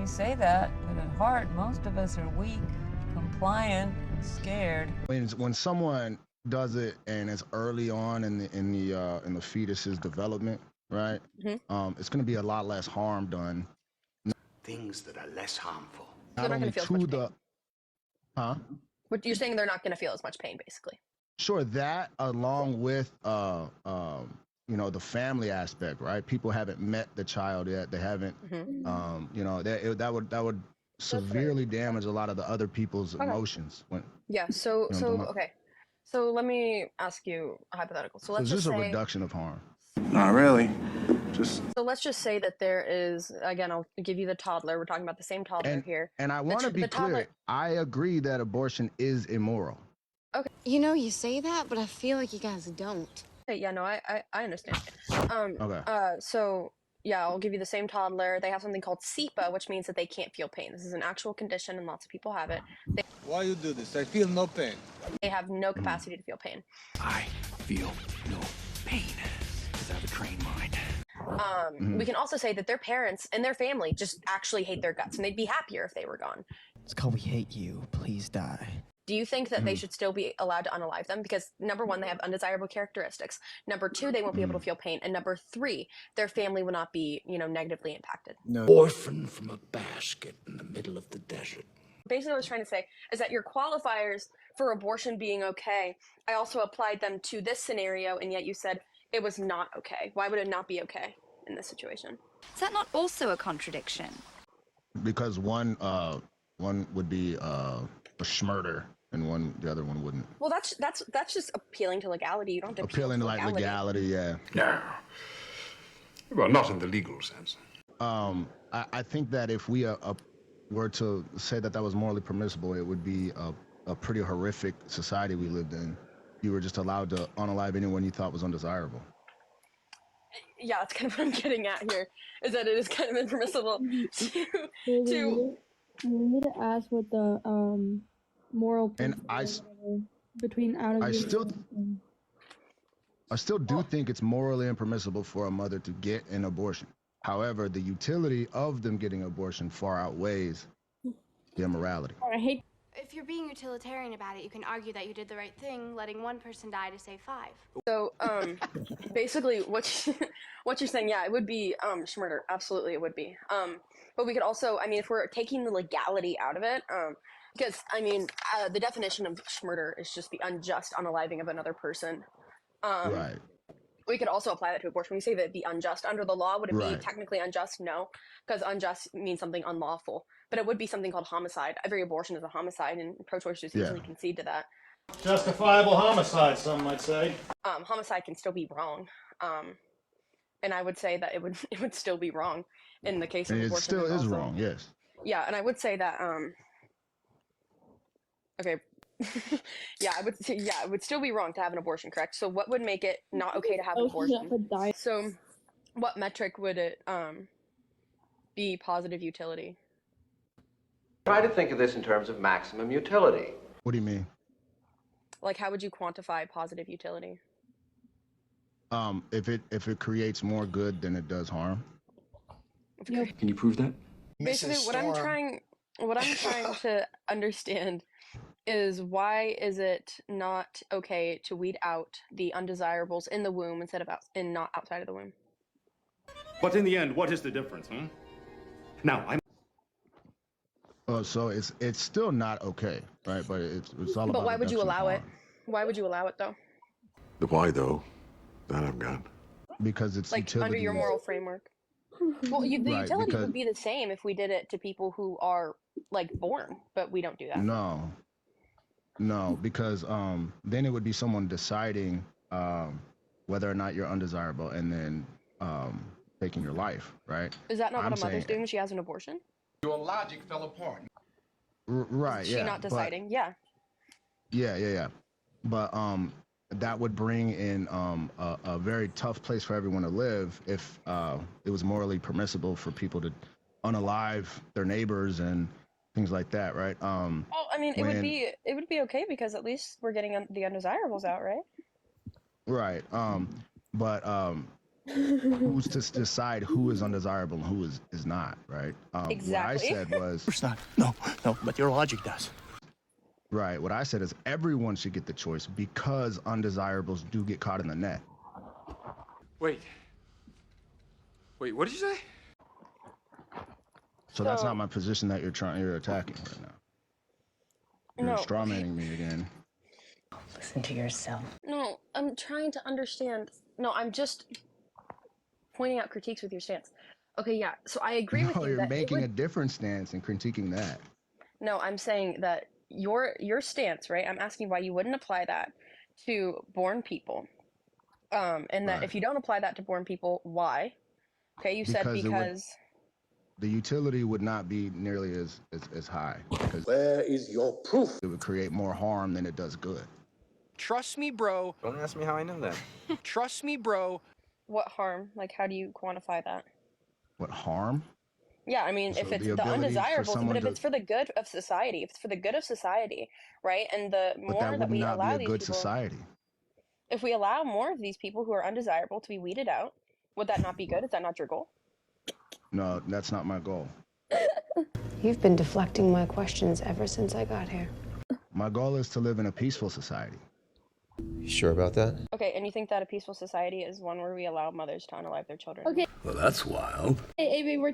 you say that, but at heart, most of us are weak, compliant, and scared. When someone does it and it's early on in the fetus's development, right? It's going to be a lot less harm done. Things that are less harmful. They're not going to feel as much pain. Huh? What you're saying, they're not going to feel as much pain, basically. Sure, that along with the family aspect, right? People haven't met the child yet. They haven't, that would severely damage a lot of the other people's emotions. Okay. So let me ask you a hypothetical. So let's it's just say a reduction of harm. Not really. So let's just say that there is, again, I'll give you the toddler. We're talking about the same toddler here. And I want to be clear. I agree that abortion is immoral. Okay. You know, you say that, but I feel like you guys don't. Okay, yeah, no, I understand. Okay. So yeah, I'll give you the same toddler. They have something called SEPA, which means that they can't feel pain. This is an actual condition, and lots of people have it. Why you do this? I feel no pain. They have no capacity to feel pain. I feel no pain because I have a trained mind. We can also say that their parents and their family just actually hate their guts, and they'd be happier if they were gone. It's called We Hate You, Please Die. Do you think that they should still be allowed to unalive them? Because number one, they have undesirable characteristics. Number two, they won't be able to feel pain. And number three, their family will not be, negatively impacted. No. Orphan from a basket in the middle of the desert. Basically, what I was trying to say is that your qualifiers for abortion being okay, I also applied them to this scenario, and yet you said it was not okay. Why would it not be okay in this situation? Is that not also a contradiction? Because one would be a schmurder, and the other one wouldn't. Well, that's just appealing to legality. You don't have to appealing to legality, yeah. No. Well, not in the legal sense. I think that if we were to say that was morally permissible, it would be a pretty horrific society we lived in. You were just allowed to unalive anyone you thought was undesirable. Yeah, that's kind of what I'm getting at here, is that it is kind of impermissible to You need to ask what the moral between out of I still do think it's morally impermissible for a mother to get an abortion. However, the utility of them getting abortion far outweighs the immorality. If you're being utilitarian about it, you can argue that you did the right thing, letting one person die to save 5. So, basically, what you're saying, yeah, it would be schmurder. Absolutely, it would be. But we could also, if we're taking the legality out of it, because the definition of schmurder is just the unjust unaliving of another person. Right. We could also apply that to abortion. When we say that it'd be unjust under the law, would it Right. be technically unjust? No, because unjust means something unlawful. But it would be something called homicide. Every abortion is a homicide, and pro-choicers usually concede to that. Justifiable homicide, some might say. Homicide can still be wrong, and I would say that it would still be wrong in the case of abortion. It still is wrong, yes. Yeah, and I would say that okay. Yeah, I would say, it would still be wrong to have an abortion, correct? So what would make it not okay to have an abortion? So what metric would it be positive utility? Try to think of this in terms of maximum utility. What do you mean? Like, how would you quantify positive utility? If it creates more good than it does harm. Can you prove that? Basically, what I'm trying to understand is why is it not okay to weed out the undesirables in the womb instead of not outside of the womb? But in the end, what is the difference, Now, So it's still not okay, right? But it's all about. But why would you allow it? Why would you allow it though? The why though? That I've got. Because it's like utility. Under your moral framework. Well, the utility would be the same if we did it to people who are like born, but we don't do that. No, because then it would be someone deciding whether or not you're undesirable and then taking your life, right? Is that not what a mother's doing when she has an abortion? Your logic fell apart. Right, yeah. She's not deciding, yeah. Yeah. But that would bring in a very tough place for everyone to live if it was morally permissible for people to unalive their neighbors and things like that, right? Well, it would be okay because at least we're getting the undesirables out, right? Right. But who's to decide who is undesirable and who is not, right? Exactly. What I said was... Of course not. No, but your logic does. Right, what I said is everyone should get the choice because undesirables do get caught in the net. Wait, what did you say? So that's not my position that you're attacking right now. You're strawmanning me again. Listen to yourself. No, I'm trying to understand. No, I'm just pointing out critiques with your stance. Okay, yeah, so I agree with you. No, you're making a different stance and critiquing that. No, I'm saying that your stance, right? I'm asking why you wouldn't apply that to born people. And that if you don't apply that to born people, why? Okay, you said because... The utility would not be nearly as high. Because where is your proof? It would create more harm than it does good. Trust me, bro. Don't ask me how I know that. Trust me, bro. What harm? Like, how do you quantify that? What harm? Yeah, I mean, if it's the undesirables, but if it's for the good of society, if it's for the good of society, right? And the more that we allow these people... society. If we allow more of these people who are undesirable to be weeded out, would that not be good? Is that not your goal? No, that's not my goal. You've been deflecting my questions ever since I got here. My goal is to live in a peaceful society. You sure about that? Okay, and you think that a peaceful society is one where we allow mothers to unalive their children? Okay. Well, that's wild. Hey, we're